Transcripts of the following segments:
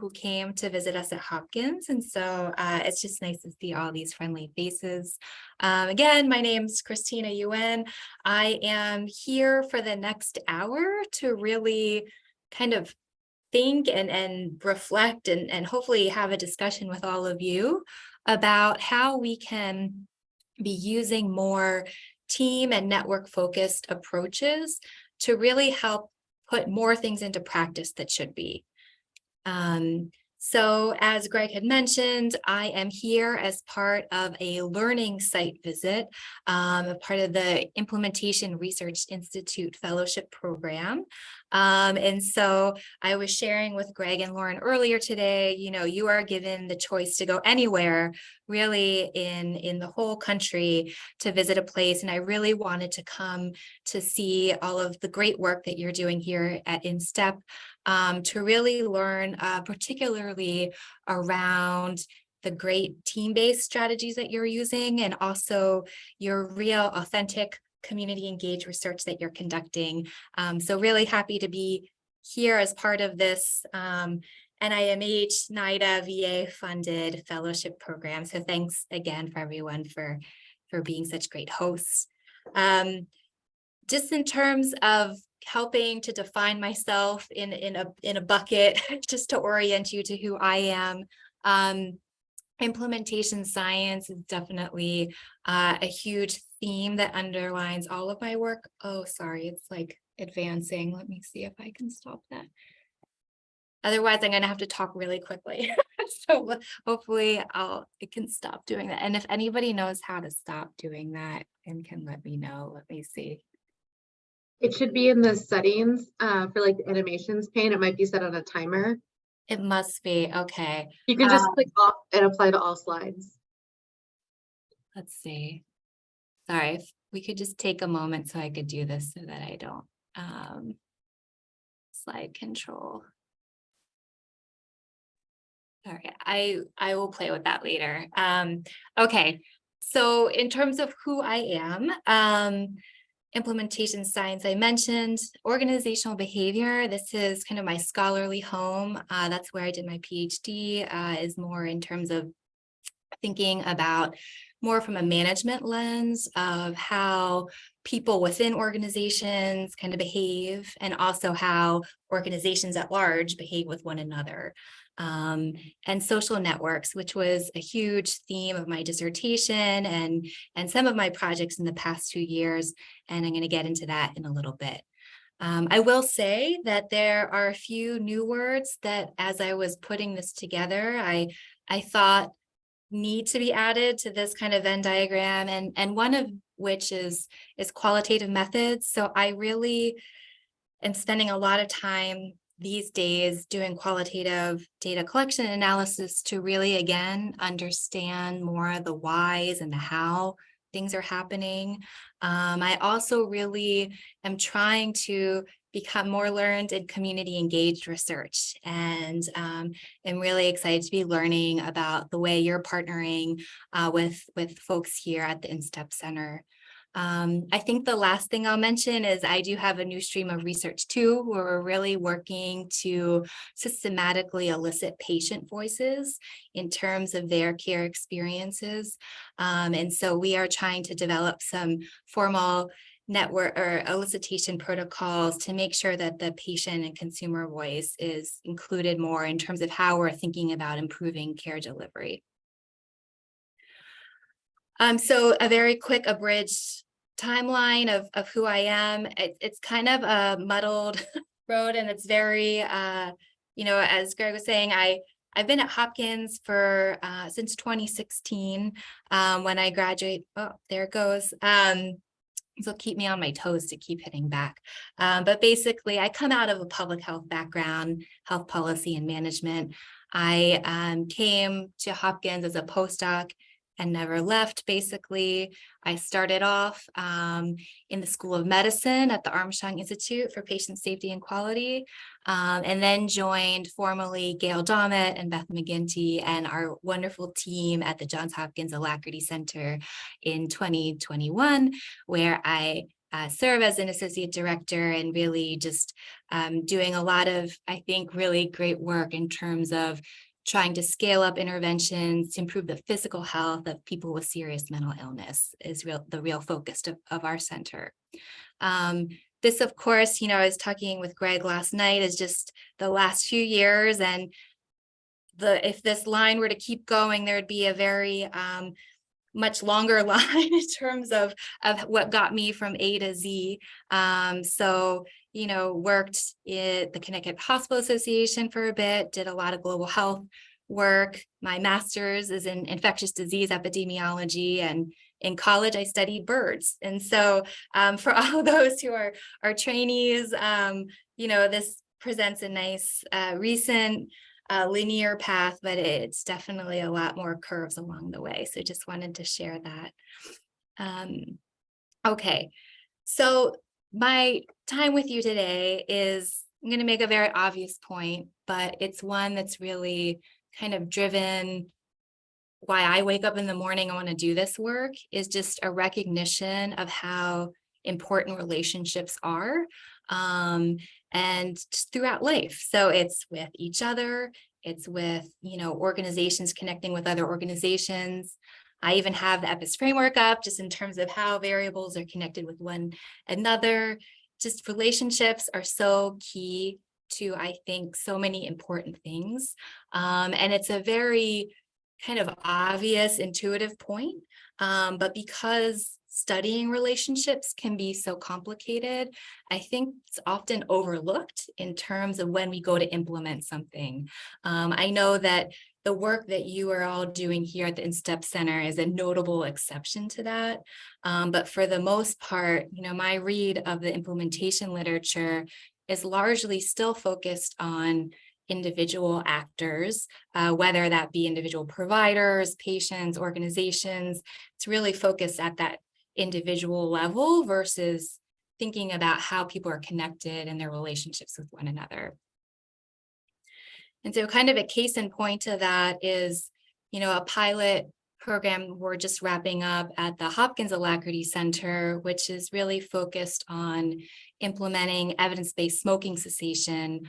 who came to visit us at Hopkins. And so it's just nice to see all these friendly faces. Again, my name's Christina Yuen. I am here for the next hour to really kind of think and reflect and hopefully have a discussion with all of you about how we can be using more team and network focused approaches to really help put more things into practice that should be. So as Greg had mentioned, I am here as part of a learning site visit, a part of the Implementation Research Institute Fellowship Program. And so I was sharing with Greg and Lauren earlier today, you are given the choice to go anywhere really in the whole country to visit a place. And I really wanted to come to see all of the great work that you're doing here at InStep, to really learn particularly around the great team-based strategies that you're using and also your real authentic community engaged research that you're conducting. So really happy to be here as part of this NIMH NIDA VA funded fellowship program. So thanks again for everyone for being such great hosts. Just in terms of helping to define myself in a bucket, just to orient you to who I am. Implementation science is definitely a huge theme that underlines all of my work. Oh, sorry, it's like advancing. Let me see if I can stop that. Otherwise, I'm going to have to talk really quickly. So hopefully it can stop doing that. And if anybody knows how to stop doing that and can let me know, let me see. It should be in the settings for like the animations pane. It might be set on a timer. It must be. Okay. You can just click off and apply to all slides. Let's see. Sorry, if we could just take a moment so I could do this so that I don't slide control. Sorry, I will play with that later. Okay, so in terms of who I am, implementation science, I mentioned organizational behavior. This is kind of my scholarly home. That's where I did my PhD, is more in terms of thinking about more from a management lens of how people within organizations kind of behave and also how organizations at large behave with one another. And social networks, which was a huge theme of my dissertation and some of my projects in the past 2 years. And I'm going to get into that in a little bit. I will say that there are a few new words that as I was putting this together, I thought need to be added to this kind of Venn diagram, and one of which is qualitative methods. So I really am spending a lot of time these days doing qualitative data collection and analysis to really, again, understand more of the whys and the how things are happening. I also really am trying to become more learned in community engaged research, and am really excited to be learning about the way you're partnering with folks here at the InStep Center. I think the last thing I'll mention is I do have a new stream of research too, where we're really working to systematically elicit patient voices in terms of their care experiences. And so we are trying to develop some formal network or elicitation protocols to make sure that the patient and consumer voice is included more in terms of how we're thinking about improving care delivery. So a very quick abridged timeline of who I am. It's kind of a muddled road, and it's very, as Greg was saying, I've been at Hopkins for since 2016 when I graduated. Oh, there it goes. So keep me on my toes to keep hitting back. But basically, I come out of a public health background, health policy and management. I came to Hopkins as a postdoc and never left, basically. I started off in the School of Medicine at the Armstrong Institute for Patient Safety and Quality, and then joined formally Gail Dommett and Beth McGinty and our wonderful team at the Johns Hopkins Alacrity Center in 2021, where I serve as an associate director and really just doing a lot of, I think, really great work in terms of trying to scale up interventions to improve the physical health of people with serious mental illness is the real focus of our center. This, of course, I was talking with Greg last night, is just the last few years, and if this line were to keep going, there would be a very much longer line in terms of what got me from A to Z. So, worked at the Connecticut Hospital Association for a bit, did a lot of global health work. My master's is in infectious disease epidemiology, and in college I studied birds. And so for all of those who are trainees, this presents a nice recent linear path, but it's definitely a lot more curves along the way. So just wanted to share that. Okay, so my time with you today is, I'm going to make a very obvious point, but it's one that's really kind of driven why I wake up in the morning, I want to do this work, is just a recognition of how important relationships are, and just throughout life. So it's with each other, it's with, organizations connecting with other organizations. I even have the EPIS framework up just in terms of how variables are connected with one another. Just relationships are so key to, I think, so many important things. And it's a very kind of obvious, intuitive point. But because studying relationships can be so complicated, I think it's often overlooked in terms of when we go to implement something. I know that the work that you are all doing here at the InStep Center is a notable exception to that. But for the most part, my read of the implementation literature is largely still focused on individual actors, whether that be individual providers, patients, organizations. It's really focused at that individual level versus thinking about how people are connected and their relationships with one another. And so kind of a case in point to that is, a pilot program we're just wrapping up at the Hopkins Alacrity Center, which is really focused on implementing evidence-based smoking cessation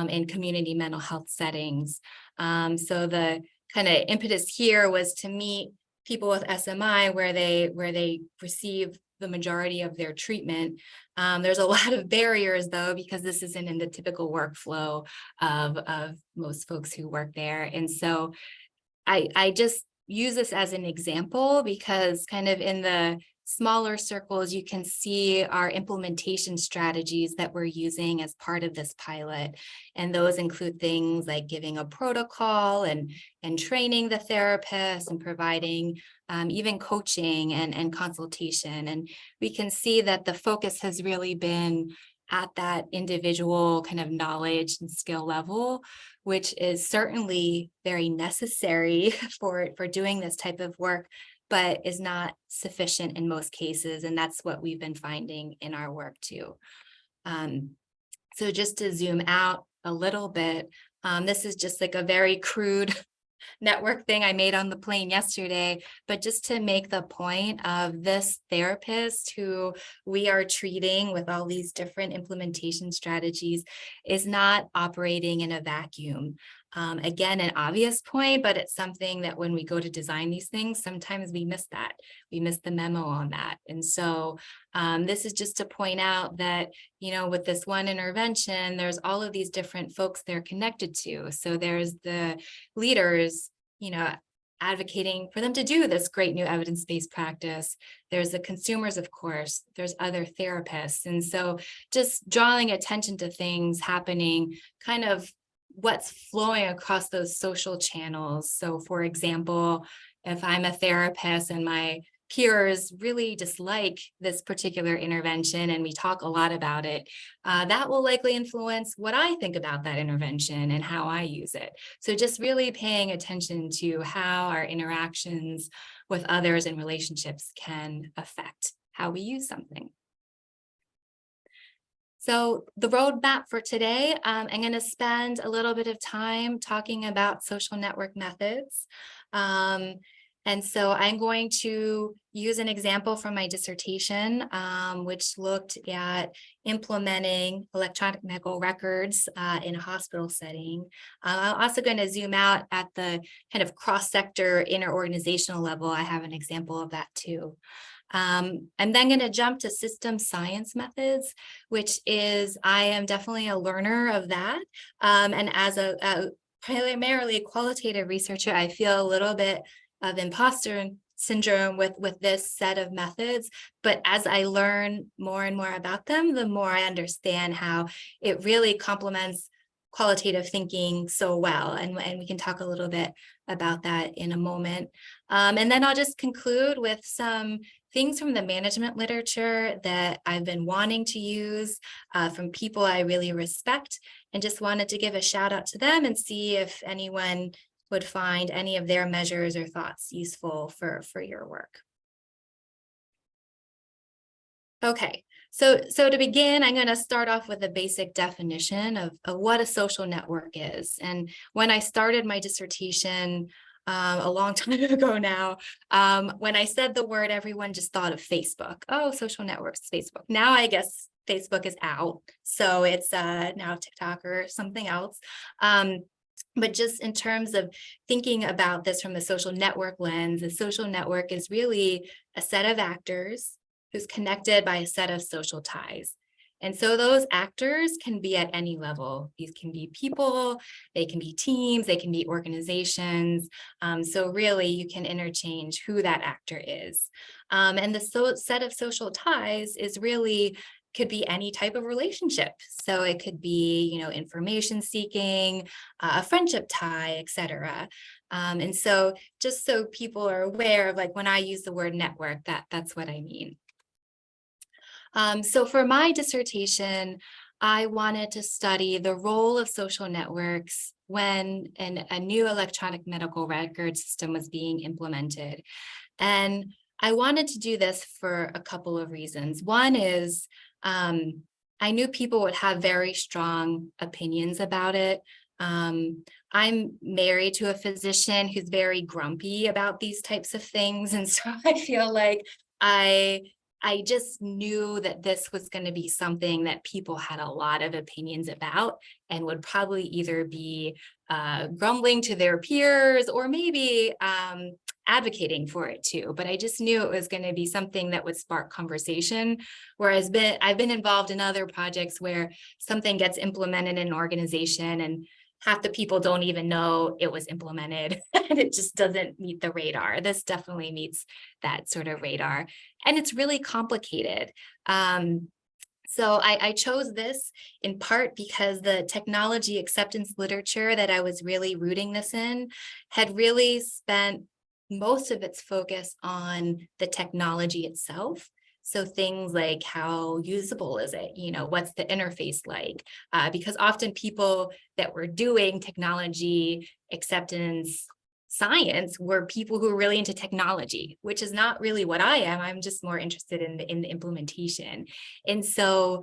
in community mental health settings. So the kind of impetus here was to meet people with SMI where they receive the majority of their treatment. There's a lot of barriers though, because this isn't in the typical workflow of most folks who work there. And so I just use this as an example because kind of in the smaller circles, you can see our implementation strategies that we're using as part of this pilot. And those include things like giving a protocol and training the therapist and providing even coaching and consultation. And we can see that the focus has really been at that individual kind of knowledge and skill level, which is certainly very necessary for doing this type of work, but is not sufficient in most cases. And that's what we've been finding in our work too. So just to zoom out a little bit, this is just like a very crude network thing I made on the plane yesterday, but just to make the point of this therapist who we are treating with all these different implementation strategies is not operating in a vacuum. Again, an obvious point, but it's something that when we go to design these things, sometimes we miss that. We miss the memo on that. And so this is just to point out that, with this one intervention, there's all of these different folks they're connected to. So there's the leaders, advocating for them to do this great new evidence-based practice. There's the consumers, of course, there's other therapists. And so just drawing attention to things happening, kind of what's flowing across those social channels. So for example, if I'm a therapist and my peers really dislike this particular intervention and we talk a lot about it, that will likely influence what I think about that intervention and how I use it. So just really paying attention to how our interactions with others and relationships can affect how we use something. So the roadmap for today, I'm going to spend a little bit of time talking about social network methods. And so I'm going to use an example from my dissertation, which looked at implementing electronic medical records in a hospital setting. I'm also going to zoom out at the kind of cross-sector interorganizational level. I have an example of that too. I'm then going to jump to system science methods, which is, I am definitely a learner of that. And as a primarily qualitative researcher, I feel a little bit of imposter syndrome with this set of methods. But as I learn more and more about them, the more I understand how it really complements qualitative thinking so well. And we can talk a little bit about that in a moment. And then I'll just conclude with some things from the management literature that I've been wanting to use from people I really respect, and just wanted to give a shout out to them and see if anyone would find any of their measures or thoughts useful for your work. Okay, so to begin, I'm going to start off with a basic definition of what a social network is. And when I started my dissertation a long time ago now, when I said the word, everyone just thought of Facebook. Oh, social networks, Facebook. Now I guess Facebook is out, so it's now TikTok or something else. But just in terms of thinking about this from the social network lens, a social network is really a set of actors who's connected by a set of social ties. And so those actors can be at any level. These can be people, they can be teams, they can be organizations. So really you can interchange who that actor is. And the set of social ties is really could be any type of relationship. So it could be, information seeking, a friendship tie, etc. And so just so people are aware of, like, when I use the word network, that's what I mean. So for my dissertation, I wanted to study the role of social networks when a new electronic medical record system was being implemented. And I wanted to do this for a couple of reasons. One is I knew people would have very strong opinions about it. I'm married to a physician who's very grumpy about these types of things. And so I feel like I just knew that this was going to be something that people had a lot of opinions about and would probably either be grumbling to their peers or maybe advocating for it too. But I just knew it was going to be something that would spark conversation. Whereas I've been involved in other projects where something gets implemented in an organization and half the people don't even know it was implemented and it just doesn't meet the radar. This definitely meets that sort of radar. And it's really complicated. So I chose this in part because the technology acceptance literature that I was really rooting this in had really spent most of its focus on the technology itself. So things like, how usable is it? What's the interface like? Because often people that were doing technology acceptance science were people who are really into technology, which is not really what I am. I'm just more interested in the implementation. And so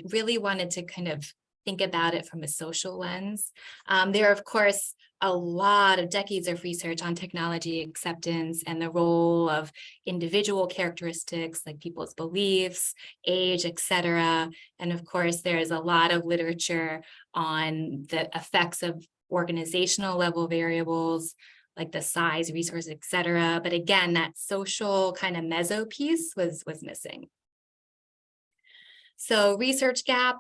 really wanted to kind of think about it from a social lens. There are, of course, a lot of decades of research on technology acceptance and the role of individual characteristics like people's beliefs, age, etc. And of course, there is a lot of literature on the effects of organizational level variables like the size, resources, etc. But again, that social kind of meso piece was missing. So research gap.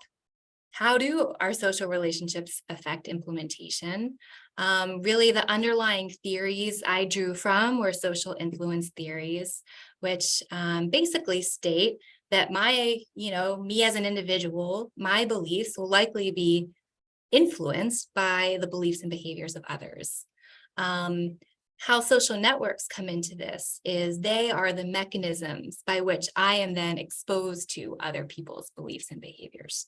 How do our social relationships affect implementation? Really, the underlying theories I drew from were social influence theories, which basically state that me as an individual, my beliefs will likely be influenced by the beliefs and behaviors of others. How social networks come into this is they are the mechanisms by which I am then exposed to other people's beliefs and behaviors.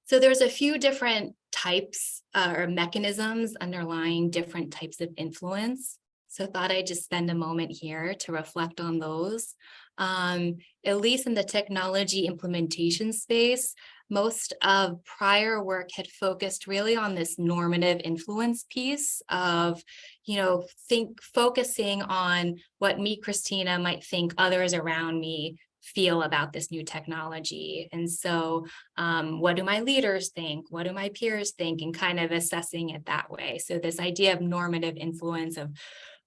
So there's a few different types or mechanisms underlying different types of influence. So thought I'd just spend a moment here to reflect on those. At least in the technology implementation space, most of prior work had focused really on this normative influence piece of, focusing on what me, Christina, might think others around me feel about this new technology. And so what do my leaders think? What do my peers think? And kind of assessing it that way. So this idea of normative influence of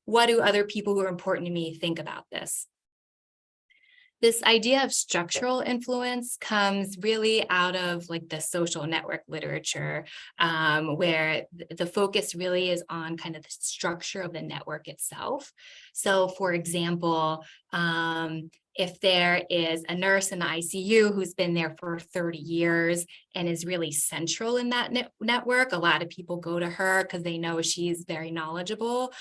what do other people who are important to me think about this? This idea of structural influence comes really out of like the social network literature, where the focus really is on kind of the structure of the network itself. So for example, if there is a nurse in the ICU who's been there for 30 years and is really central in that network, a lot of people go to her because they know she's very knowledgeable.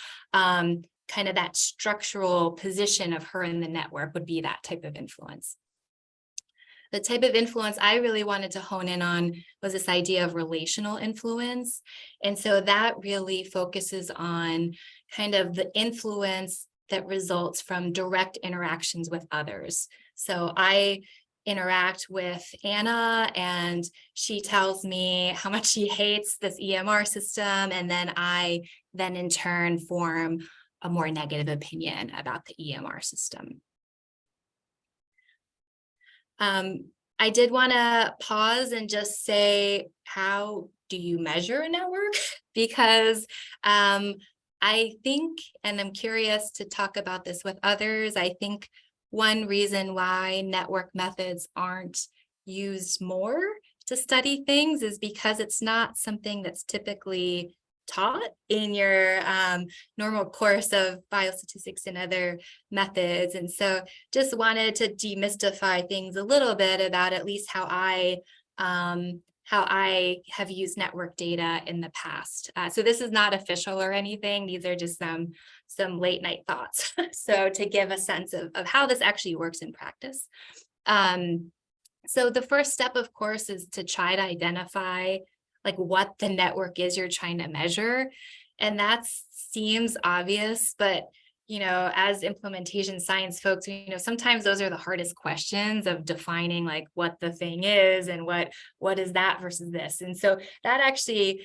Kind of that structural position of her in the network would be that type of influence. The type of influence I really wanted to hone in on was this idea of relational influence. And so that really focuses on kind of the influence that results from direct interactions with others. So I interact with Anna and she tells me how much she hates this EMR system. And then I in turn form a more negative opinion about the EMR system. I did want to pause and just say, how do you measure a network? Because I think, and I'm curious to talk about this with others, I think one reason why network methods aren't used more to study things is because it's not something that's typically taught in your normal course of biostatistics and other methods. And so just wanted to demystify things a little bit about at least how I have used network data in the past. So this is not official or anything. These are just some late night thoughts. So to give a sense of how this actually works in practice. So the first step, of course, is to try to identify like what the network is you're trying to measure. And that seems obvious, but as implementation science folks, sometimes those are the hardest questions of defining like what the thing is and what is that versus this. And so that actually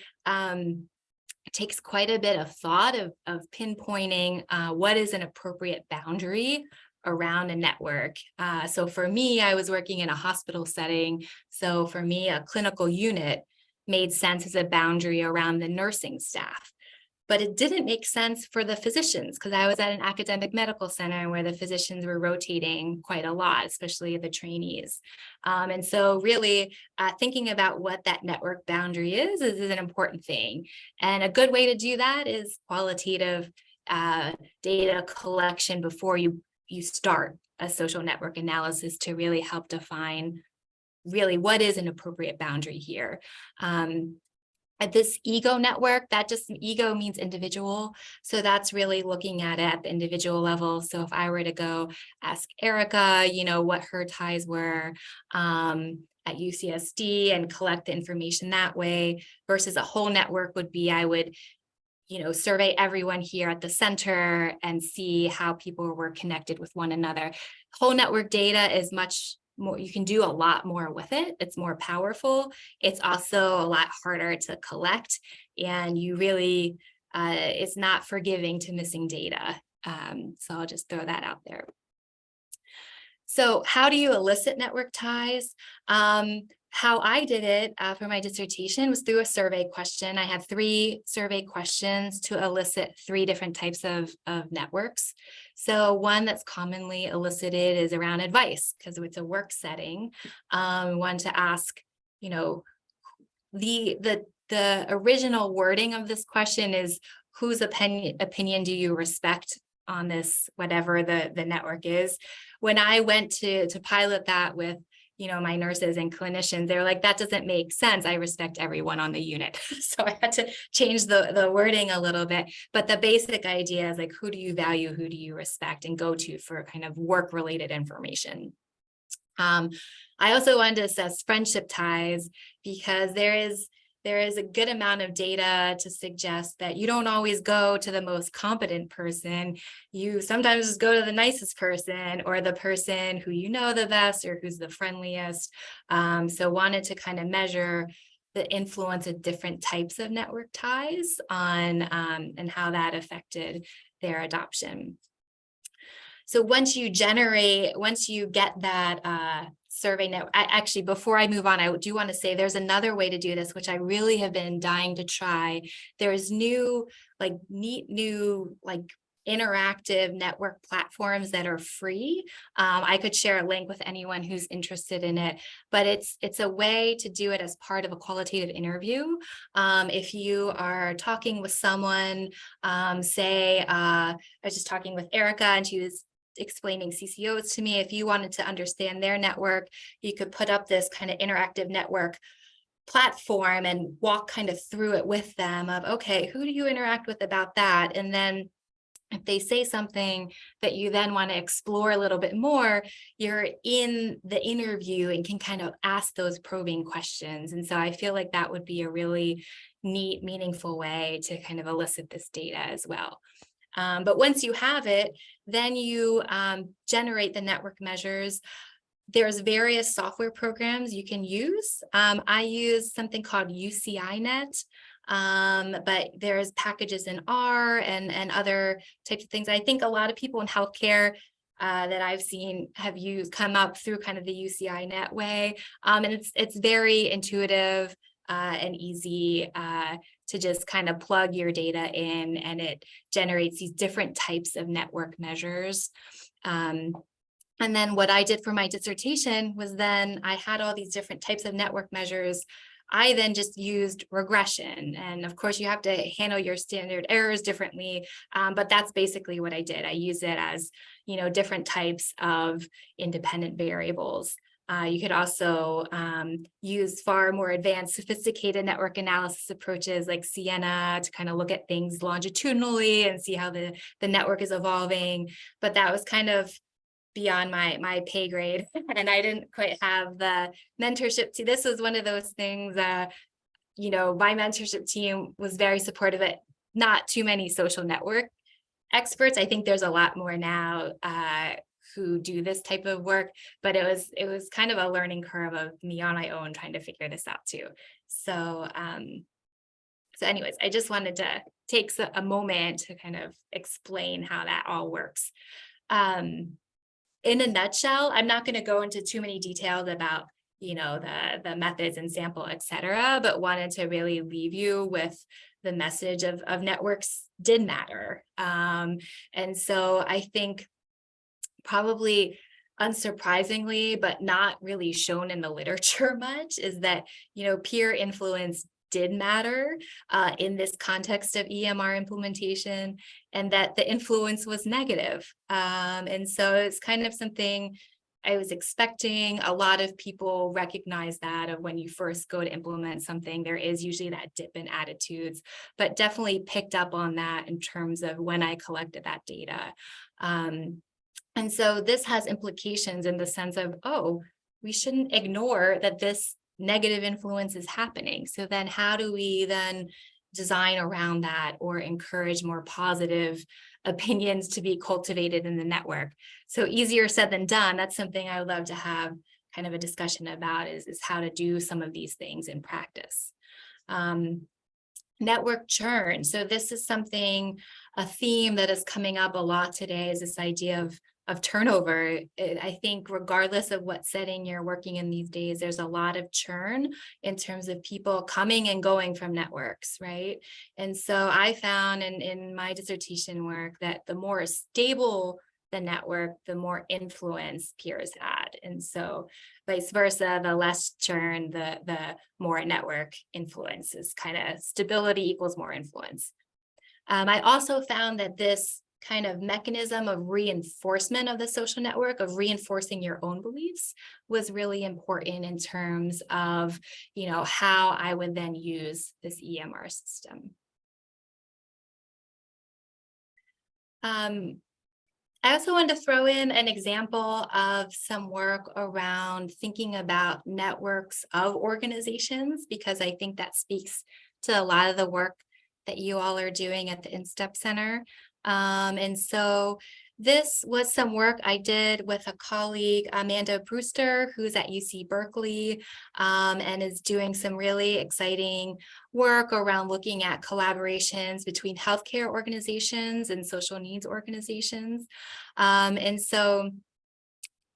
takes quite a bit of thought of pinpointing what is an appropriate boundary around a network. So for me, I was working in a hospital setting. So for me, a clinical unit made sense as a boundary around the nursing staff. But it didn't make sense for the physicians because I was at an academic medical center where the physicians were rotating quite a lot, especially the trainees. And so really thinking about what that network boundary is an important thing. And a good way to do that is qualitative data collection before you start a social network analysis to really help define really what is an appropriate boundary here. At this ego network, ego means individual. So that's really looking at it at the individual level. So if I were to go ask Erica, what her ties were at UCSD and collect the information that way versus a whole network would be, I would survey everyone here at the center and see how people were connected with one another. Whole network data is much more, you can do a lot more with it. It's more powerful. It's also a lot harder to collect, and you really, it's not forgiving to missing data. So I'll just throw that out there. So how do you elicit network ties? How I did it for my dissertation was through a survey question. I had 3 survey questions to elicit 3 different types of networks. So one that's commonly elicited is around advice because it's a work setting. One to ask, the original wording of this question is whose opinion do you respect on this, whatever the network is. When I went to pilot that with my nurses and clinicians, they're like, that doesn't make sense. I respect everyone on the unit. So I had to change the wording a little bit. But the basic idea is like, who do you value? Who do you respect and go to for kind of work related information? I also wanted to assess friendship ties because there is there is a good amount of data to suggest that you don't always go to the most competent person. You sometimes just go to the nicest person, or the person who you know the best, or who's the friendliest. So wanted to kind of measure the influence of different types of network ties on and how that affected their adoption. So once you get that survey network, actually, before I move on, I do want to say there's another way to do this, which I really have been dying to try. There's neat new interactive network platforms that are free. I could share a link with anyone who's interested in it, but it's a way to do it as part of a qualitative interview. If you are talking with someone, say, I was just talking with Erica and she was explaining CCOs to me. If you wanted to understand their network, you could put up this kind of interactive network platform and walk kind of through it with them of, okay, who do you interact with about that? And then if they say something that you then want to explore a little bit more, you're in the interview and can kind of ask those probing questions. And so I feel like that would be a really neat, meaningful way to kind of elicit this data as well. But once you have it, then you generate the network measures. There's various software programs you can use. I use something called UCINet. But there's packages in R and other types of things. I think a lot of people in healthcare that I've seen have come up through kind of the UCINet way. And it's very intuitive and easy to just kind of plug your data in, and it generates these different types of network measures. And then what I did for my dissertation was then I had all these different types of network measures. I then just used regression. And of course, you have to handle your standard errors differently. But that's basically what I did. I use it as, different types of independent variables. You could also use far more advanced, sophisticated network analysis approaches like Sienna to kind of look at things longitudinally and see how the network is evolving. But that was kind of beyond my pay grade, and I didn't quite have the mentorship. This was one of those things, my mentorship team was very supportive of. Not too many social network experts. I think there's a lot more now who do this type of work, but it was kind of a learning curve of me on my own trying to figure this out too. So anyways, I just wanted to take a moment to kind of explain how that all works. In a nutshell, I'm not going to go into too many details about, the methods and sample, et cetera, but wanted to really leave you with the message of networks did matter. And so I think probably unsurprisingly, but not really shown in the literature much, is that, peer influence did matter in this context of EMR implementation, and that the influence was negative. And so it's kind of something I was expecting. A lot of people recognize that of when you first go to implement something, there is usually that dip in attitudes, but definitely picked up on that in terms of when I collected that data. And so this has implications in the sense of, we shouldn't ignore that this negative influence is happening. So then how do we then design around that or encourage more positive opinions to be cultivated in the network? So easier said than done. That's something I would love to have kind of a discussion about is how to do some of these things in practice. Network churn. So this is a theme that is coming up a lot today, is this idea of turnover. I think regardless of what setting you're working in these days, there's a lot of churn in terms of people coming and going from networks, right? And so I found in my dissertation work that the more stable the network, the more influence peers had. And so vice versa, the less churn, the more network influence is kind of stability equals more influence. I also found that this kind of mechanism of reinforcement of the social network, of reinforcing your own beliefs, was really important in terms of, how I would then use this EMR system. I also wanted to throw in an example of some work around thinking about networks of organizations, because I think that speaks to a lot of the work that you all are doing at the InStep Center. And so this was some work I did with a colleague, Amanda Brewster, who's at UC Berkeley, and is doing some really exciting work around looking at collaborations between healthcare organizations and social needs organizations. And so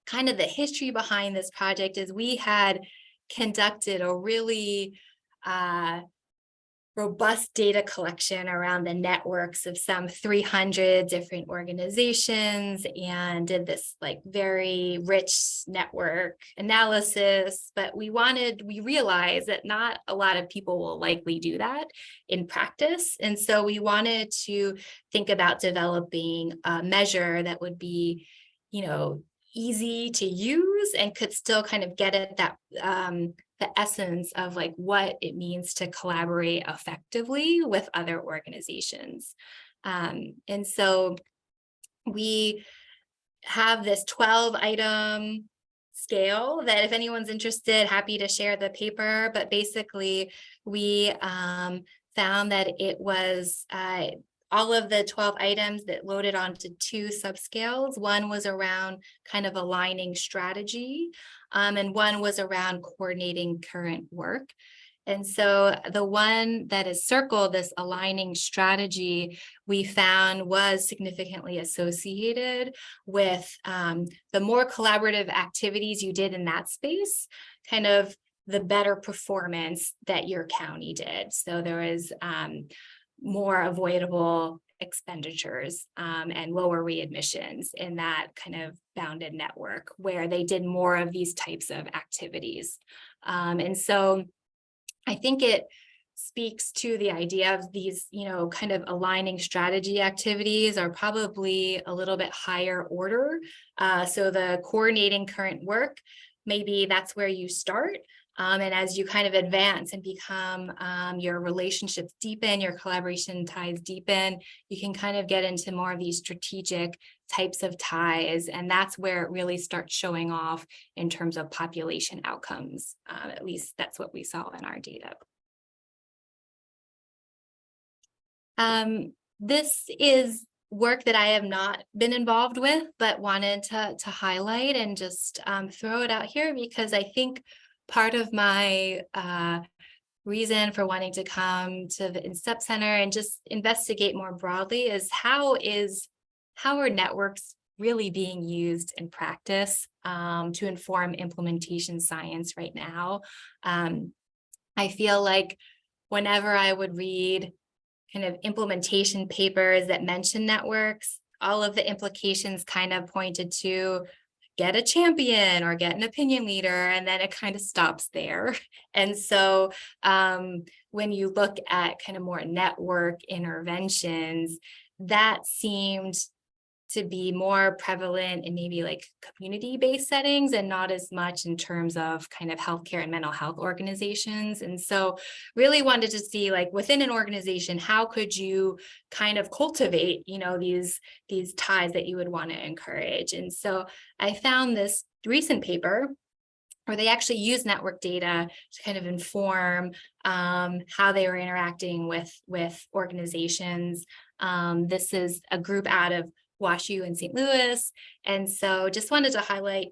kind of the history behind this project is we had conducted a really robust data collection around the networks of some 300 different organizations, and did this like very rich network analysis. But we realized that not a lot of people will likely do that in practice. And so we wanted to think about developing a measure that would be, easy to use and could still kind of get at that the essence of like what it means to collaborate effectively with other organizations. And so we have this 12 item scale that if anyone's interested, happy to share the paper, but basically we found that it was all of the 12 items that loaded onto 2 subscales. One was around kind of aligning strategy, and one was around coordinating current work. And so the one that is circled, this aligning strategy, we found was significantly associated with the more collaborative activities you did in that space, kind of the better performance that your county did. So there was more avoidable expenditures and lower readmissions in that kind of bounded network where they did more of these types of activities. And so I think it speaks to the idea of these, kind of aligning strategy activities are probably a little bit higher order. So the coordinating current work, maybe that's where you start. And as you kind of advance and become your relationships deepen, your collaboration ties deepen, you can kind of get into more of these strategic types of ties. And that's where it really starts showing off in terms of population outcomes. At least that's what we saw in our data. This is work that I have not been involved with, but wanted to highlight and just throw it out here because I think part of my reason for wanting to come to the InStep Center and just investigate more broadly is how are networks really being used in practice to inform implementation science right now. I feel like whenever I would read kind of implementation papers that mention networks, all of the implications kind of pointed to get a champion or get an opinion leader, and then it kind of stops there. And so when you look at kind of more network interventions, that seemed to be more prevalent in maybe like community-based settings and not as much in terms of kind of healthcare and mental health organizations. And so really wanted to see like within an organization, how could you kind of cultivate, these ties that you would want to encourage. And so I found this recent paper where they actually use network data to kind of inform how they were interacting with organizations. This is a group out of WashU in St. Louis. And so just wanted to highlight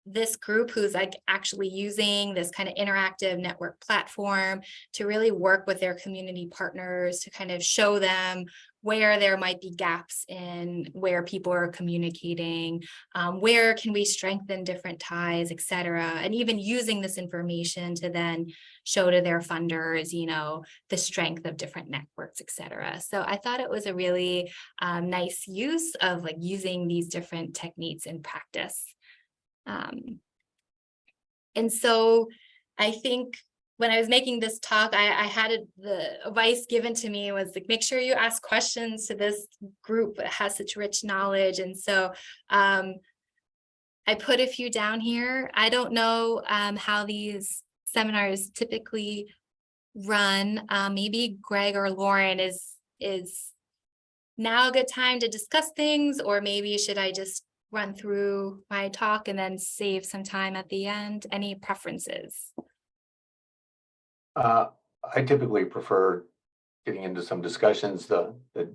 this group who's like actually using this kind of interactive network platform to really work with their community partners to kind of show them where there might be gaps in where people are communicating, where can we strengthen different ties, et cetera, and even using this information to then show to their funders, the strength of different networks, et cetera. So I thought it was a really nice use of like using these different techniques in practice. And so I think when I was making this talk, I had the advice given to me was like, make sure you ask questions to this group that has such rich knowledge. And so I put a few down here. I don't know how these seminars typically run. Maybe Greg or Lauren is now a good time to discuss things, or maybe should I just run through my talk and then save some time at the end? Any preferences? I typically prefer getting into some discussions. The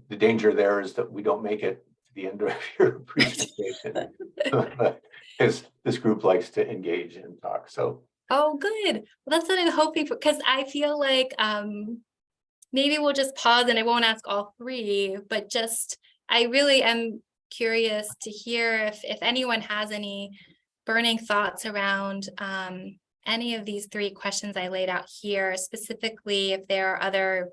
danger there is that we don't make it to the end of your presentation. Because this group likes to engage and talk. So Oh, good. Well, that's what I'm hoping for, because I feel like maybe we'll just pause and I won't ask all three, but just I really am curious to hear if anyone has any burning thoughts around any of these three questions I laid out here, specifically if there are other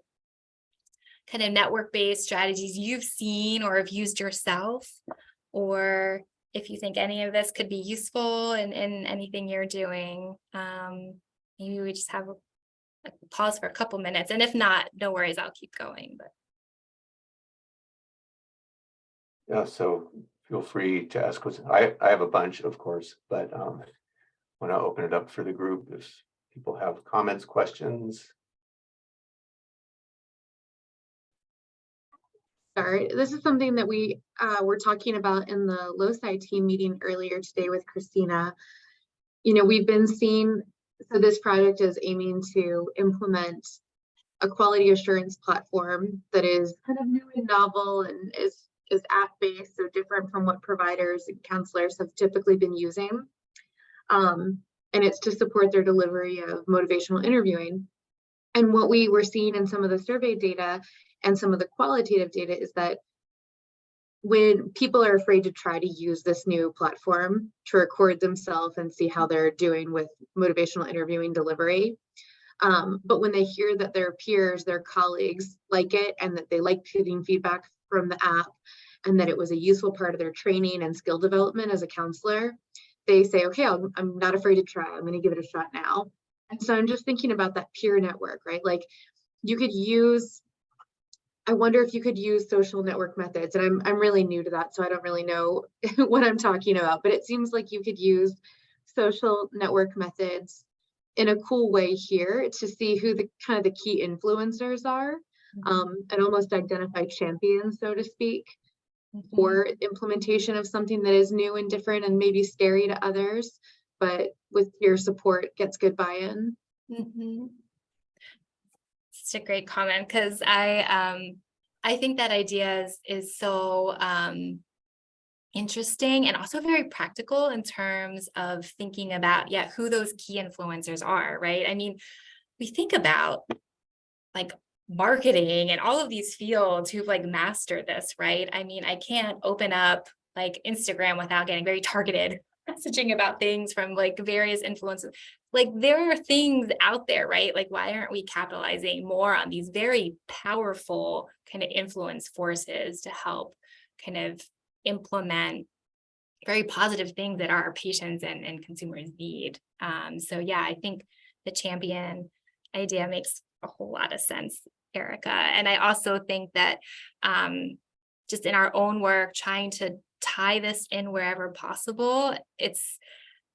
kind of network-based strategies you've seen or have used yourself, or if you think any of this could be useful in anything you're doing. Maybe we just have a pause for a couple minutes, and if not, no worries, I'll keep going. But yeah, so feel free to ask questions. I have a bunch, of course, but want to open it up for the group if people have comments, questions. Start. This is something that we were talking about in the LOSI team meeting earlier today with Christina. You know, we've been seeing, so this project is aiming to implement a quality assurance platform that is kind of new and novel and is app-based, so different from what providers and counselors have typically been using. And it's to support their delivery of motivational interviewing. And what we were seeing in some of the survey data and some of the qualitative data is that when people are afraid to try to use this new platform to record themselves and see how they're doing with motivational interviewing delivery, but when they hear that their peers, their colleagues like it, and that they like getting feedback from the app, and that it was a useful part of their training and skill development as a counselor, they say, okay, I'm not afraid to try. I'm going to give it a shot now. And so I'm just thinking about that peer network, right? Like you could use, I wonder if you could use social network methods. And I'm really new to that, so I don't really know what I'm talking about, but it seems like you could use social network methods in a cool way here to see who the kind of the key influencers are, and almost identify champions, so to speak, for implementation of something that is new and different and maybe scary to others, but with your support gets good buy-in. It's a great comment, because I think that idea is so interesting and also very practical in terms of thinking about who those key influencers are, right? I mean, we think about like marketing and all of these fields who've like mastered this, right? I mean, I can't open up like Instagram without getting very targeted messaging about things from like various influencers. Like there are things out there, right? Like why aren't we capitalizing more on these very powerful kind of influence forces to help kind of implement very positive things that our patients and consumers need? So yeah, I think the champion idea makes a whole lot of sense, Erica. And I also think that just in our own work, trying to tie this in wherever possible,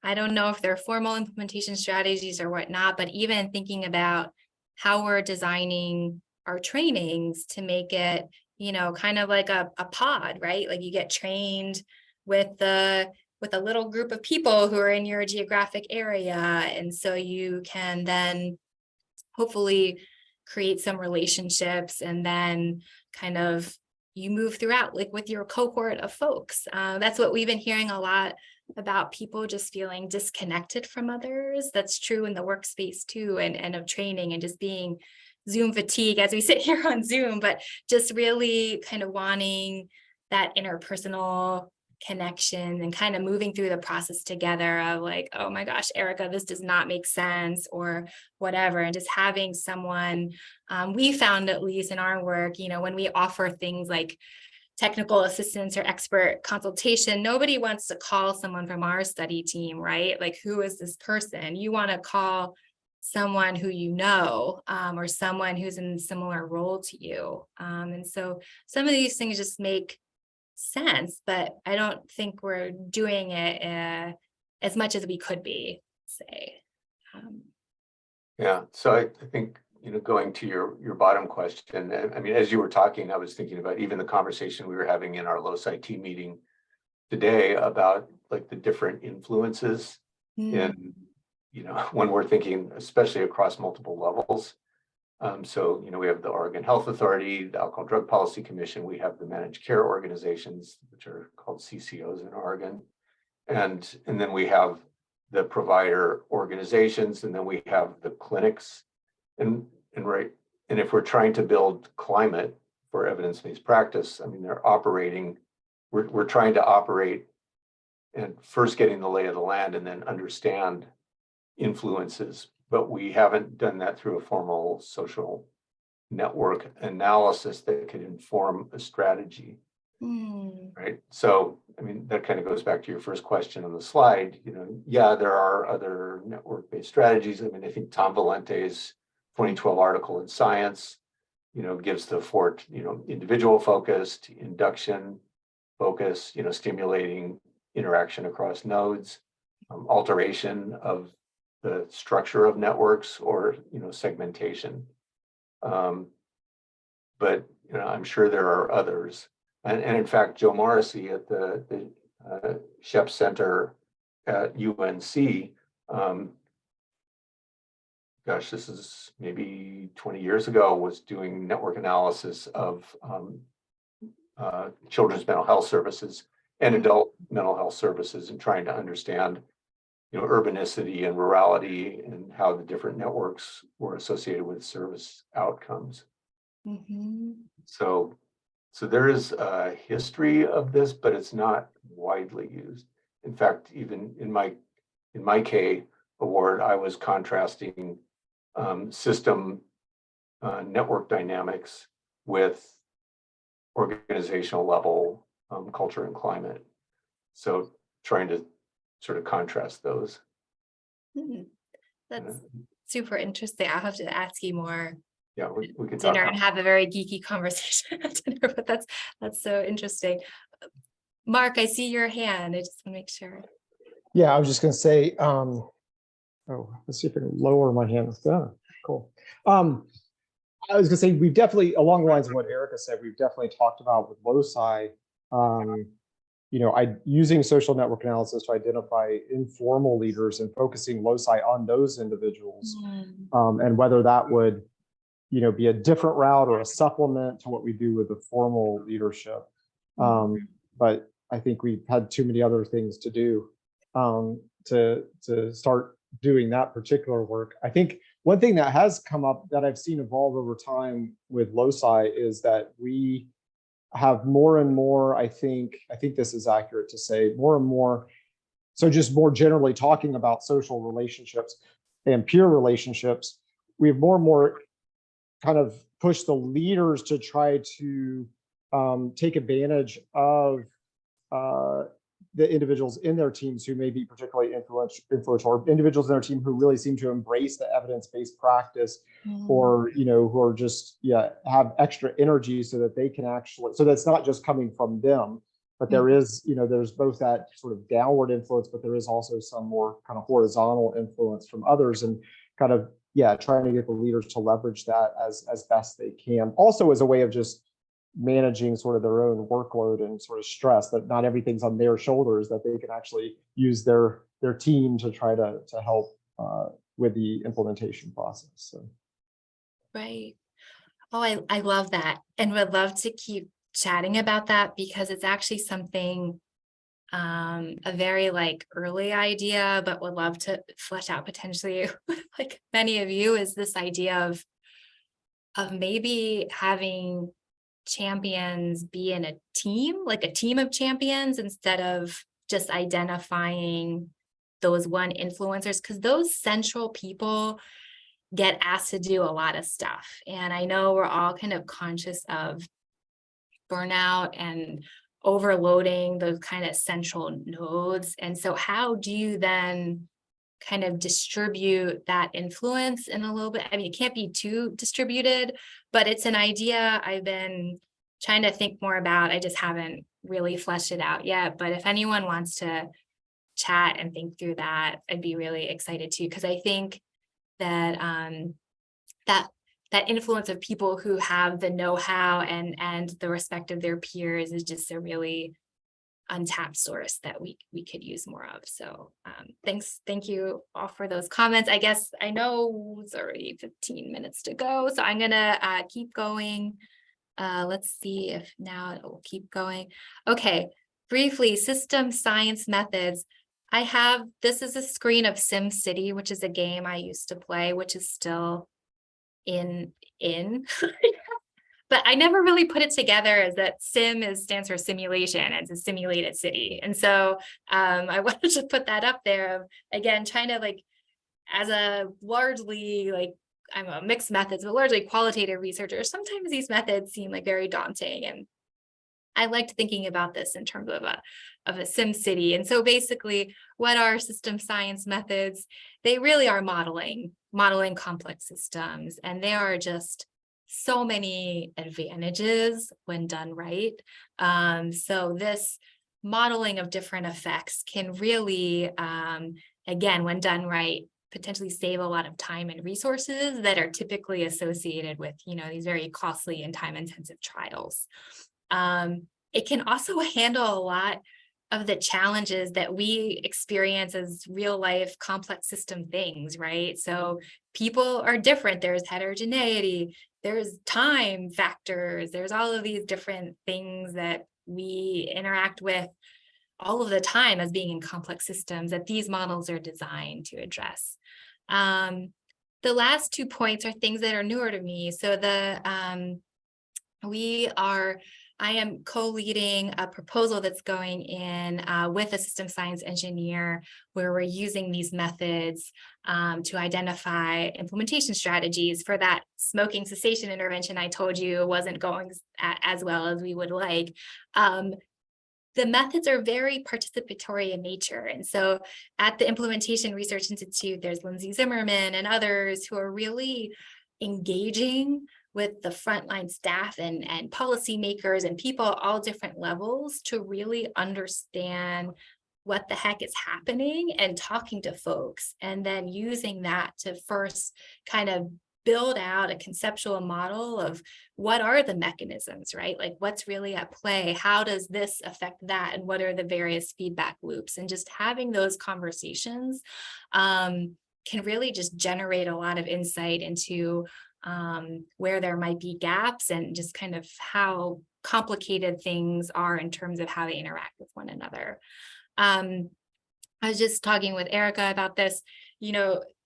I don't know if they're formal implementation strategies or whatnot, but even thinking about how we're designing our trainings to make it, you know, kind of like a pod, right? Like you get trained with a little group of people who are in your geographic area. And so you can then hopefully create some relationships, and then kind of you move throughout like with your cohort of folks. That's what we've been hearing a lot about, people just feeling disconnected from others. That's true in the workspace too, and of training, and just being Zoom fatigue as we sit here on Zoom, but just really kind of wanting that interpersonal connection and kind of moving through the process together of like, oh my gosh, Erica, this does not make sense or whatever. And just having someone, we found, at least in our work, you know, when we offer things like technical assistance or expert consultation, nobody wants to call someone from our study team, right? Like, who is this person? You want to call someone who you know, or someone who's in a similar role to you. And so some of these things just make sense, but I don't think we're doing it as much as we could be, say. Yeah, so I think going to your bottom question, I mean, as you were talking, I was thinking about even the conversation we were having in our LOSI team meeting today about like the different influences in, when we're thinking, especially across multiple levels. So, we have the Oregon Health Authority, the Alcohol Drug Policy Commission, we have the managed care organizations, which are called CCOs in Oregon. And then we have the provider organizations, and then we have the clinics. And if we're trying to build climate for evidence-based practice, I mean, we're trying to operate and first getting the lay of the land and then understand influences, but we haven't done that through a formal social network analysis that could inform a strategy. Right. So, I mean, that kind of goes back to your first question on the slide. Yeah, there are other network-based strategies. I mean, I think Tom Valente's 2012 article in Science, gives the fort, individual focused, induction focus, stimulating interaction across nodes, alteration of the structure of networks, or, segmentation. But, I'm sure there are others. And in fact, Joe Morrissey at the Shep Center at UNC, gosh, this is maybe 20 years ago, was doing network analysis of children's mental health services and adult mental health services, and trying to understand, urbanicity and rurality and how the different networks were associated with service outcomes. So there is a history of this, but it's not widely used. In fact, even in my K award, I was contrasting system network dynamics with organizational level culture and climate. So trying to sort of contrast those. That's super interesting. I'll have to ask you more. Yeah, we can Dinner talk and have a very geeky conversation at dinner, but that's so interesting. Mark, I see your hand. I just want to make sure. Yeah, I was just going to say, let's see if I can lower my hand. Cool. I was going to say, we've definitely, along the lines of what Erica said, we've definitely talked about with loci, using social network analysis to identify informal leaders and focusing loci on those individuals, and whether that would be a different route or a supplement to what we do with the formal leadership. But I think we've had too many other things to do to start doing that particular work. I think one thing that has come up that I've seen evolve over time with loci is that we have more and more, I think this is accurate to say, more and more, so just more generally talking about social relationships and peer relationships, we have more and more kind of push the leaders to try to take advantage of the individuals in their teams who may be particularly influential, or individuals in their team who really seem to embrace the evidence-based practice, or who are just have extra energy so that they can actually, so that's not just coming from them, but there is there's both that sort of downward influence, but there is also some more kind of horizontal influence from others, and kind of trying to get the leaders to leverage that as best they can. Also as a way of just managing sort of their own workload and sort of stress, that not everything's on their shoulders, that they can actually use their team to try to help with the implementation process. So. Right. Oh, I love that, and would love to keep chatting about that, because it's actually something, a very early idea, but would love to flesh out potentially like many of you, is this idea of maybe having champions be in a team, like a team of champions, instead of just identifying those one influencers, because those central people get asked to do a lot of stuff. And I know we're all kind of conscious of burnout and overloading those kind of central nodes. And so how do you then kind of distribute that influence in a little bit? I mean, it can't be too distributed, but it's an idea I've been trying to think more about. I just haven't really fleshed it out yet. But if anyone wants to chat and think through that, I'd be really excited too, because I think that that influence of people who have the know-how and the respect of their peers is just a really untapped source that we could use more of. So thank you all for those comments. I guess I know it's already 15 minutes to go, so I'm gonna keep going. Let's see if now it will keep going. Okay, briefly, system science methods. This is a screen of Sim City, which is a game I used to play, which is still in but I never really put it together as that stands for simulation, and it's a simulated city. And so I wanted to put that up there of, again, trying to like, as a largely like, I'm a mixed methods, but largely qualitative researcher, sometimes these methods seem like very daunting. And I liked thinking about this in terms of a sim city. And so basically, what are system science methods? They really are modeling complex systems, and they are just so many advantages when done right. So this modeling of different effects can really, again, when done right, potentially save a lot of time and resources that are typically associated with, these very costly and time-intensive trials. It can also handle a lot of the challenges that we experience as real life complex system things, right? So people are different, there's heterogeneity, there's time factors, there's all of these different things that we interact with all of the time as being in complex systems that these models are designed to address. The last 2 points are things that are newer to me. So I am co-leading a proposal that's going in with a system science engineer where we're using these methods to identify implementation strategies for that smoking cessation intervention I told you wasn't going as well as we would like. The methods are very participatory in nature. And so at the Implementation Research Institute, there's Lindsay Zimmerman and others who are really engaging with the frontline staff and policymakers and people at all different levels to really understand what the heck is happening and talking to folks, and then using that to first kind of build out a conceptual model of what are the mechanisms, right? Like what's really at play? How does this affect that? And what are the various feedback loops? And just having those conversations can really just generate a lot of insight into where there might be gaps and just kind of how complicated things are in terms of how they interact with one another. I was just talking with Erica about this,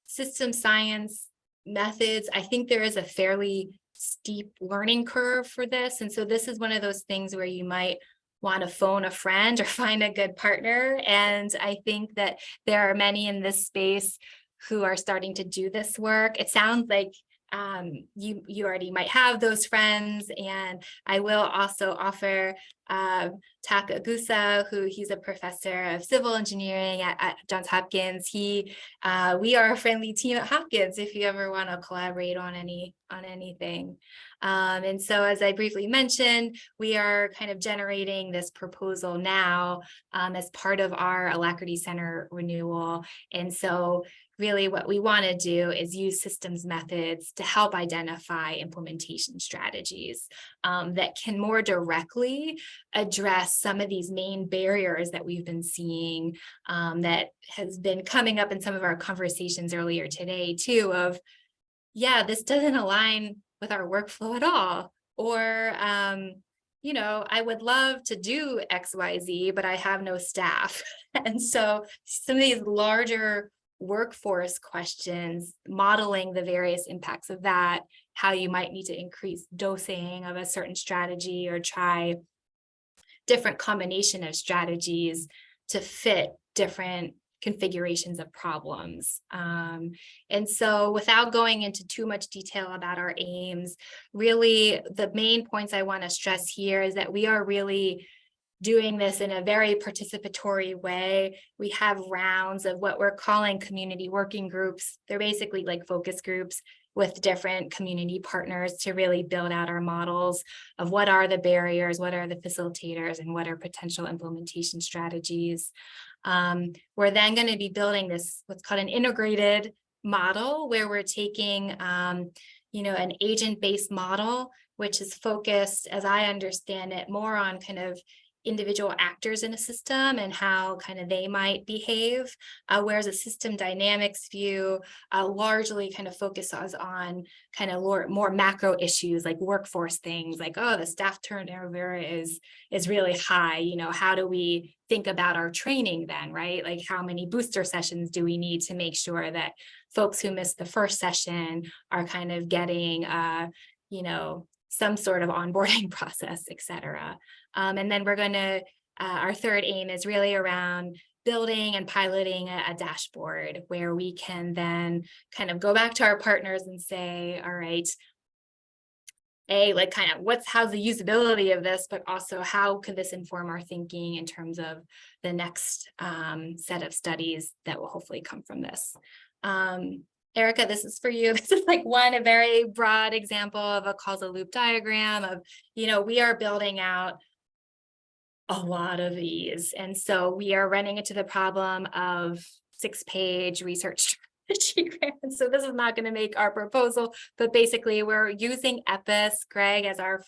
system science methods. I think there is a fairly steep learning curve for this. And so this is one of those things where you might want to phone a friend or find a good partner. And I think that there are many in this space who are starting to do this work. It sounds like you already might have those friends, and I will also offer Taka Gusa, he's a professor of civil engineering at Johns Hopkins. We are a friendly team at Hopkins if you ever want to collaborate on anything. And so, as I briefly mentioned, we are kind of generating this proposal now as part of our Alacrity Center renewal. And so really what we want to do is use systems methods to help identify implementation strategies that can more directly address some of these main barriers that we've been seeing that has been coming up in some of our conversations earlier today too, of, yeah, this doesn't align with our workflow at all. Or, I would love to do XYZ, but I have no staff. And so some of these larger workforce questions, modeling the various impacts of that, how you might need to increase dosing of a certain strategy or try different combination of strategies to fit different configurations of problems. And so without going into too much detail about our aims, really the main points I want to stress here is that we are really doing this in a very participatory way. We have rounds of what we're calling community working groups. They're basically like focus groups with different community partners to really build out our models of what are the barriers, what are the facilitators, and what are potential implementation strategies. We're then going to be building this, what's called an integrated model, where we're taking an agent-based model, which is focused, as I understand it, more on kind of individual actors in a system and how kind of they might behave, whereas a system dynamics view largely kind of focuses on kind of more macro issues like workforce things, like, oh, the staff turnover is really high. How do we think about our training then, right? Like, how many booster sessions do we need to make sure that folks who missed the first session are kind of getting some sort of onboarding process, et cetera. And then we're going to, our third aim is really around building and piloting a dashboard where we can then kind of go back to our partners and say, all right, like kind of how's the usability of this, but also how could this inform our thinking in terms of the next set of studies that will hopefully come from this. Erica, this is for you. This is like a very broad example of a causal loop diagram of, we are building out a lot of these. And so we are running into the problem of 6-page research strategy grants. So this is not going to make our proposal, but basically we're using EPIS, Greg, as our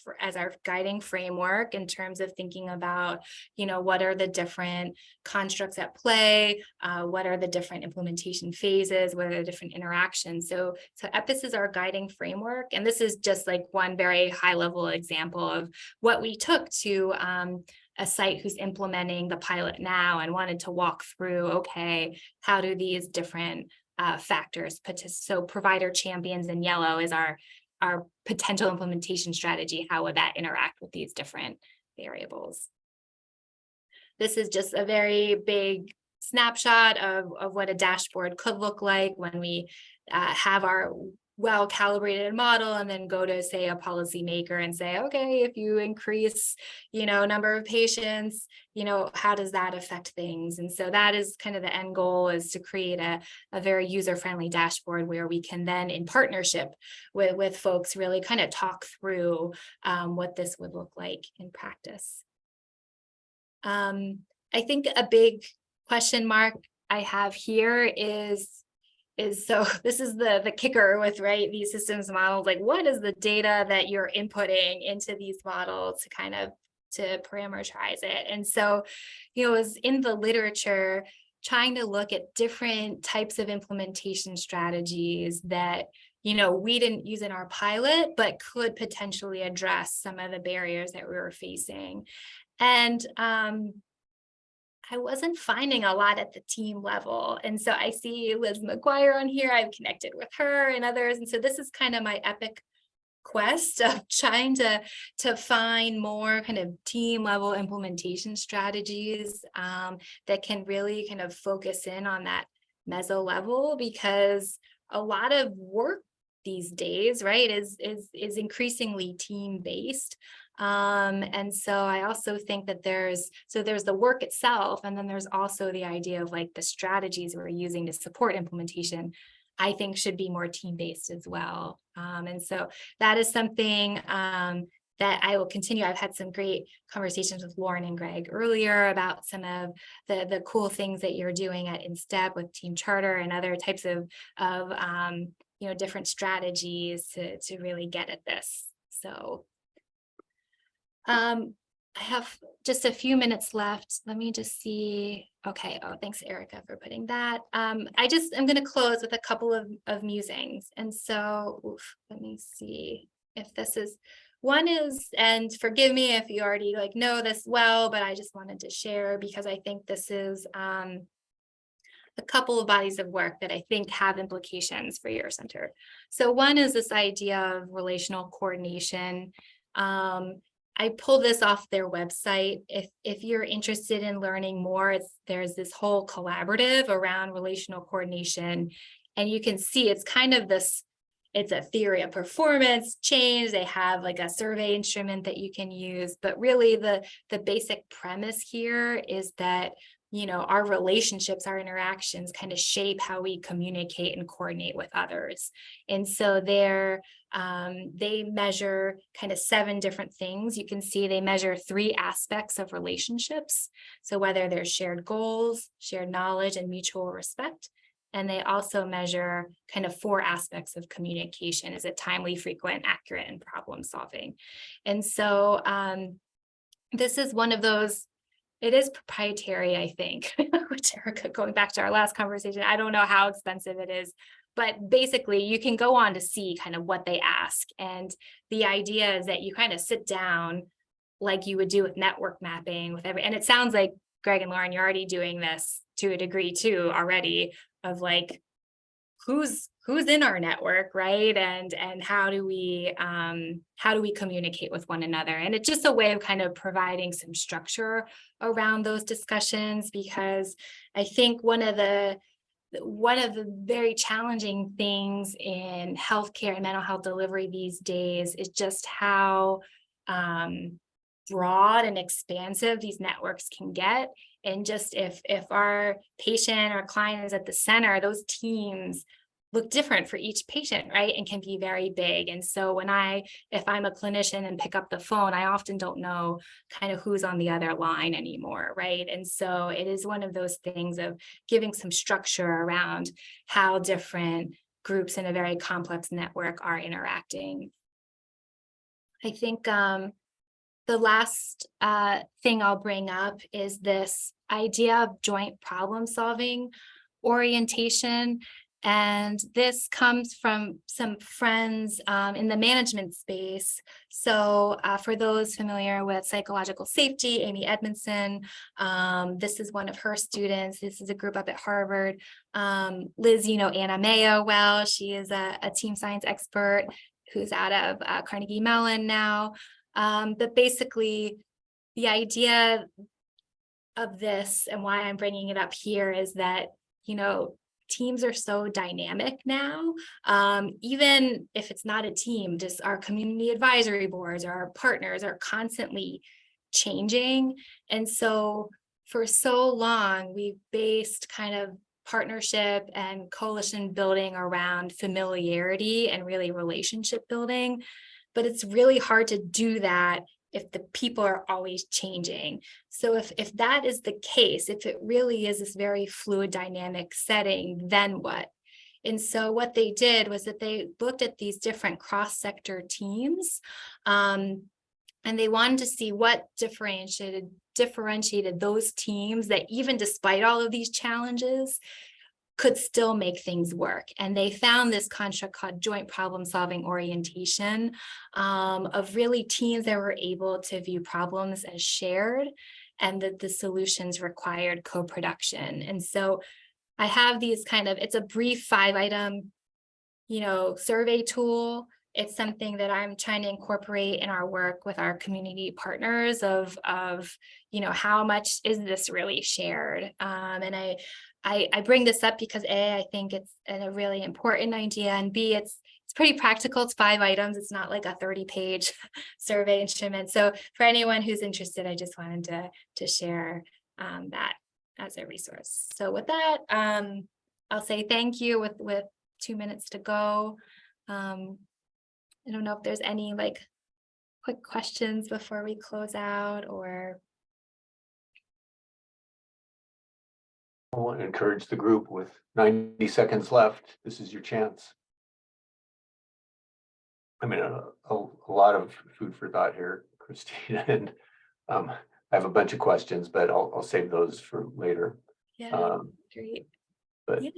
guiding framework in terms of thinking about, what are the different constructs at play, what are the different implementation phases, what are the different interactions. So EPIS is our guiding framework. And this is just like one very high level example of what we took to a site who's implementing the pilot now and wanted to walk through, okay, how do these different factors, so provider champions in yellow is our potential implementation strategy. How would that interact with these different variables? This is just a very big snapshot of what a dashboard could look like when we have our well-calibrated model and then go to, say, a policymaker and say, okay, if you increase, number of patients, how does that affect things? And so that is kind of the end goal, is to create a very user-friendly dashboard where we can then, in partnership with folks, really kind of talk through what this would look like in practice. I think a big question mark I have here is so this is the kicker with, right, these systems models, like what is the data that you're inputting into these models to kind of to parameterize it? And so, is in the literature trying to look at different types of implementation strategies that, we didn't use in our pilot, but could potentially address some of the barriers that we were facing. And I wasn't finding a lot at the team level. And so I see Liz McGuire on here. I've connected with her and others. And so this is kind of my epic quest of trying to find more kind of team level implementation strategies that can really kind of focus in on that meso level, because a lot of work these days, right, is increasingly team based. And so I also think that there's the work itself, and then there's also the idea of like the strategies we're using to support implementation, I think should be more team-based as well. And so that is something that I will continue. I've had some great conversations with Lauren and Greg earlier about some of the cool things that you're doing at InStep with Team Charter and other types of different strategies to really get at this. So I have just a few minutes left. Let me just see. Okay. Oh, thanks, Erica, for putting that. I'm going to close with a couple of musings. And so let me see if this is, one is, and forgive me if you already know this well, but I just wanted to share because I think this is a couple of bodies of work that I think have implications for your center. So one is this idea of relational coordination. I pulled this off their website. If you're interested in learning more, there's this whole collaborative around relational coordination. And you can see it's kind of this, it's a theory of performance change. They have like a survey instrument that you can use. But really the basic premise here is that our relationships, our interactions kind of shape how we communicate and coordinate with others. And so they measure kind of 7 different things. You can see they measure 3 aspects of relationships. So whether there's shared goals, shared knowledge, and mutual respect. And they also measure kind of 4 aspects of communication. Is it timely, frequent, accurate, and problem solving? And so this is one of those, it is proprietary, I think, which Erica, going back to our last conversation, I don't know how expensive it is, but basically you can go on to see kind of what they ask. And the idea is that you kind of sit down like you would do with network mapping with and it sounds like Greg and Lauren, you're already doing this to a degree too already, of like, who's in our network, right? And how do we communicate with one another? And it's just a way of kind of providing some structure around those discussions, because I think one of the very challenging things in healthcare and mental health delivery these days is just how broad and expansive these networks can get. And just if our patient or client is at the center, those teams look different for each patient, right? And can be very big. And so if I'm a clinician and pick up the phone, I often don't know kind of who's on the other line anymore, right? And so it is one of those things of giving some structure around how different groups in a very complex network are interacting. I think the last thing I'll bring up is this idea of joint problem solving orientation. And this comes from some friends in the management space. So for those familiar with psychological safety, Amy Edmondson, this is one of her students. This is a group up at Harvard. Liz, you know Anna Mayo well. She is a team science expert who's out of Carnegie Mellon now. But basically, the idea of this and why I'm bringing it up here is that, teams are so dynamic now. Even if it's not a team, just our community advisory boards or our partners are constantly changing. And so for so long, we've based kind of partnership and coalition building around familiarity and really relationship building. But it's really hard to do that if the people are always changing. So if that is the case, if it really is this very fluid dynamic setting, then what? And so what they did was that they looked at these different cross-sector teams, and they wanted to see what differentiated those teams that even despite all of these challenges, could still make things work. And they found this construct called joint problem solving orientation of really teams that were able to view problems as shared and that the solutions required co-production. And so I have these it's a brief 5-item, survey tool. It's something that I'm trying to incorporate in our work with our community partners of how much is this really shared? And I bring this up because A, I think it's a really important idea, and B, it's pretty practical. It's 5 items. It's not like a 30-page survey instrument. So for anyone who's interested, I just wanted to share that as a resource. So with that, I'll say thank you with 2 minutes to go. I don't know if there's any quick questions before we close out, or I want to encourage the group with 90 seconds left. This is your chance. I mean, a lot of food for thought here, Christina, and I have a bunch of questions, but I'll save those for later. yeah, great. But Yeah,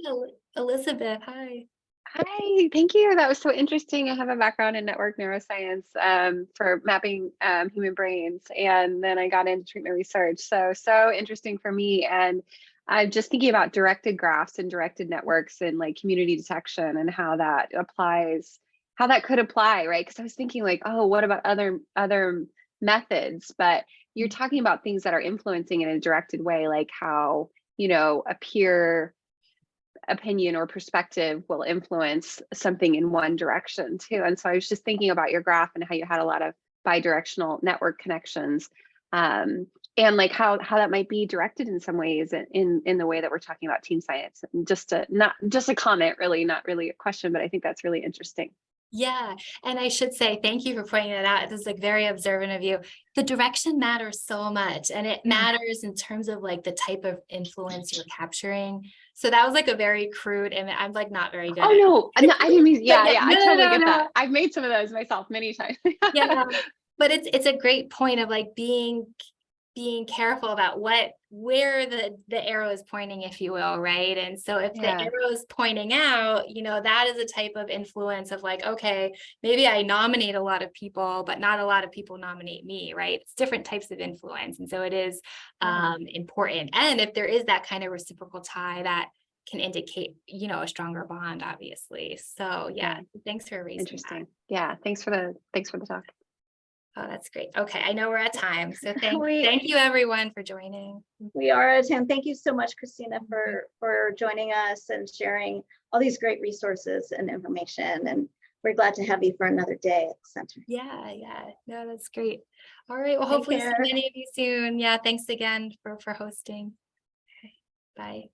Elizabeth, hi. Hi, thank you. That was so interesting. I have a background in network neuroscience for mapping human brains, and then I got into treatment research. So interesting for me. And I'm just thinking about directed graphs and directed networks and community detection and how that applies, how that could apply, right? Because I was thinking oh, what about other methods? But you're talking about things that are influencing in a directed way, like how, a peer opinion or perspective will influence something in one direction too. And so I was just thinking about your graph and how you had a lot of bidirectional network connections, and how that might be directed in some ways in the way that we're talking about team science. And not just a comment, really, not really a question, but I think that's really interesting. Yeah, and I should say, thank you for pointing that out. This is like very observant of you. The direction matters so much, and it matters in terms of like the type of influence you're capturing. So that was like a very crude image. I'm like not very good Oh at no, I didn't mean, yeah, yeah, yeah, I no, totally no, get no. that. I've made some of those myself many times. Yeah, but it's a great point of like being careful about where the arrow is pointing, if you will, right? And so if the Yeah. arrow is pointing out, that is a type of influence of like, okay, maybe I nominate a lot of people, but not a lot of people nominate me, right? It's different types of influence. And so it is important. And if there is that kind of reciprocal tie, that can indicate, a stronger bond, obviously. So yeah, thanks for raising Interesting. Yeah, thanks for the talk. Oh, that's great. Okay, I know we're at time. So thank We- you everyone for joining. We are at 10. Thank you so much, Christina, for joining us and sharing all these great resources and information. And we're glad to have you for another day at the center. Yeah. No, that's great. All right. Well, Take hopefully see care. many of you soon. Yeah, thanks again for hosting. Okay, bye.